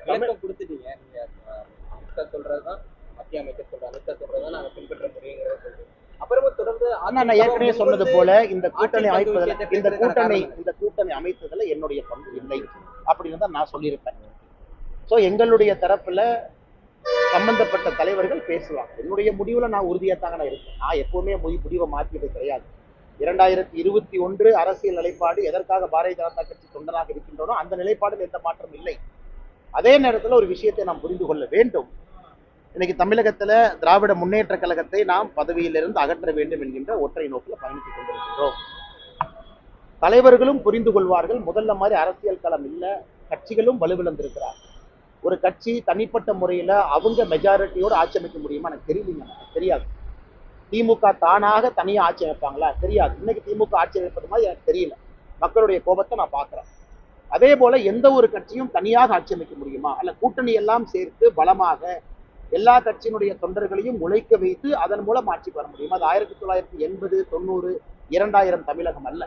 விளக்கம் கொடுத்துட்டீங்க. நீங்க அமித்ஷா சொல்றதுதான் மத்திய அமைச்சர் சொல்ற அமித்ஷா சொல்றதை நாங்க பின்பற்ற முடியுங்கிறத சொல்றீங்க. அப்புறமா தொடர்ந்து நான் ஏற்கனவே சொன்னது போல இந்த கூட்டணி அமைத்ததுல என்னுடைய பங்கு இல்லை அப்படின்னு தான் நான் சொல்லியிருப்பேன். ஸோ எங்களுடைய தரப்புல சம்பந்தப்பட்ட தலைவர்கள் பேசுவாங்க. என்னுடைய முடிவுல நான் உறுதியாத்தாங்க நான் இருக்கேன். நான் எப்பவுமே முடிவை மாற்றியது கிடையாது. 2021 அரசியல் நிலைப்பாடு எதற்காக பாரதிய ஜனதா கட்சி தொண்டராக இருக்கின்றனோ அந்த நிலைப்பாடில் எந்த மாற்றம் இல்லை. அதே நேரத்தில் ஒரு விஷயத்தை நாம் புரிந்து கொள்ள வேண்டும். இன்னைக்கு தமிழகத்துல திராவிட முன்னேற்ற கழகத்தை நாம் பதவியிலிருந்து அகற்ற வேண்டும் என்கின்ற ஒற்றை நோக்கில் பயணித்துக் கொண்டிருக்கிறோம். தலைவர்களும் புரிந்து கொள்வார்கள். முதல்ல மாதிரி அரசியல் களம் இல்லை, கட்சிகளும் வலுவிழந்திருக்கிறார். ஒரு கட்சி தனிப்பட்ட முறையில அவங்க மெஜாரிட்டியோடு ஆட்சி அமைக்க முடியுமா எனக்கு தெரியலீங்க, தெரியாது. திமுக தானாக தனியா ஆட்சி அமைப்பாங்களா தெரியாது. இன்னைக்கு திமுக ஆட்சி அமைப்பது மாதிரி எனக்கு தெரியல. மக்களுடைய கோபத்தை நான் பார்க்கிறேன். அதே போல எந்த ஒரு கட்சியும் தனியாக ஆட்சி அமைக்க முடியுமா? அல்ல கூட்டணி எல்லாம் சேர்த்து பலமாக எல்லா கட்சியினுடைய தொண்டர்களையும் உழைக்க வைத்து அதன் மூலம் ஆட்சிக்கு வர முடியும். அது 1980, 90, 2000 தமிழகம் அல்ல.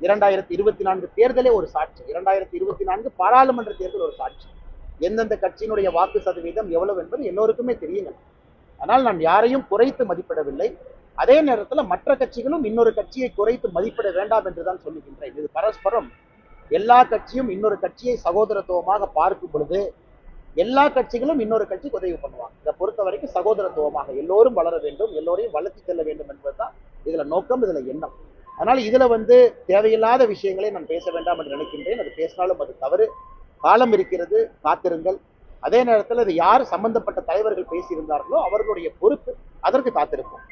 2024 தேர்தலே ஒரு சாட்சி. 2024 பாராளுமன்ற தேர்தல் ஒரு சாட்சி. எந்தெந்த கட்சியினுடைய வாக்கு சதவீதம் எவ்வளவு என்பது எல்லோருக்குமே தெரியுங்க. ஆனால் நான் யாரையும் குறைத்து மதிப்பிடவில்லை. அதே நேரத்தில் மற்ற கட்சிகளும் இன்னொரு கட்சியை குறைத்து மதிப்பிட வேண்டாம் என்றுதான் சொல்லுகின்றேன். இது பரஸ்பரம். எல்லா கட்சியும் இன்னொரு கட்சியை சகோதரத்துவமாக பார்க்கும் பொழுது எல்லா கட்சிகளும் இன்னொரு கட்சிக்கு உதவி பண்ணுவாங்க. இதை பொறுத்த வரைக்கும் சகோதரத்துவமாக எல்லோரும் வளர வேண்டும், எல்லோரையும் வளர்த்தி செல்ல வேண்டும் என்பதுதான் இதுல நோக்கம், இதுல எண்ணம். அதனால இதுல தேவையில்லாத விஷயங்களை நான் பேச வேண்டாம் என்று நினைக்கின்றேன். அது பேசினாலும் அது தவறு. காலம் இருக்கிறது, காத்திருங்கள். அதே நேரத்தில் அது யார் சம்பந்தப்பட்ட தலைவர்கள் பேசியிருந்தார்களோ அவர்களுடைய பொறுப்பு, அதற்கு காத்திருக்கும்.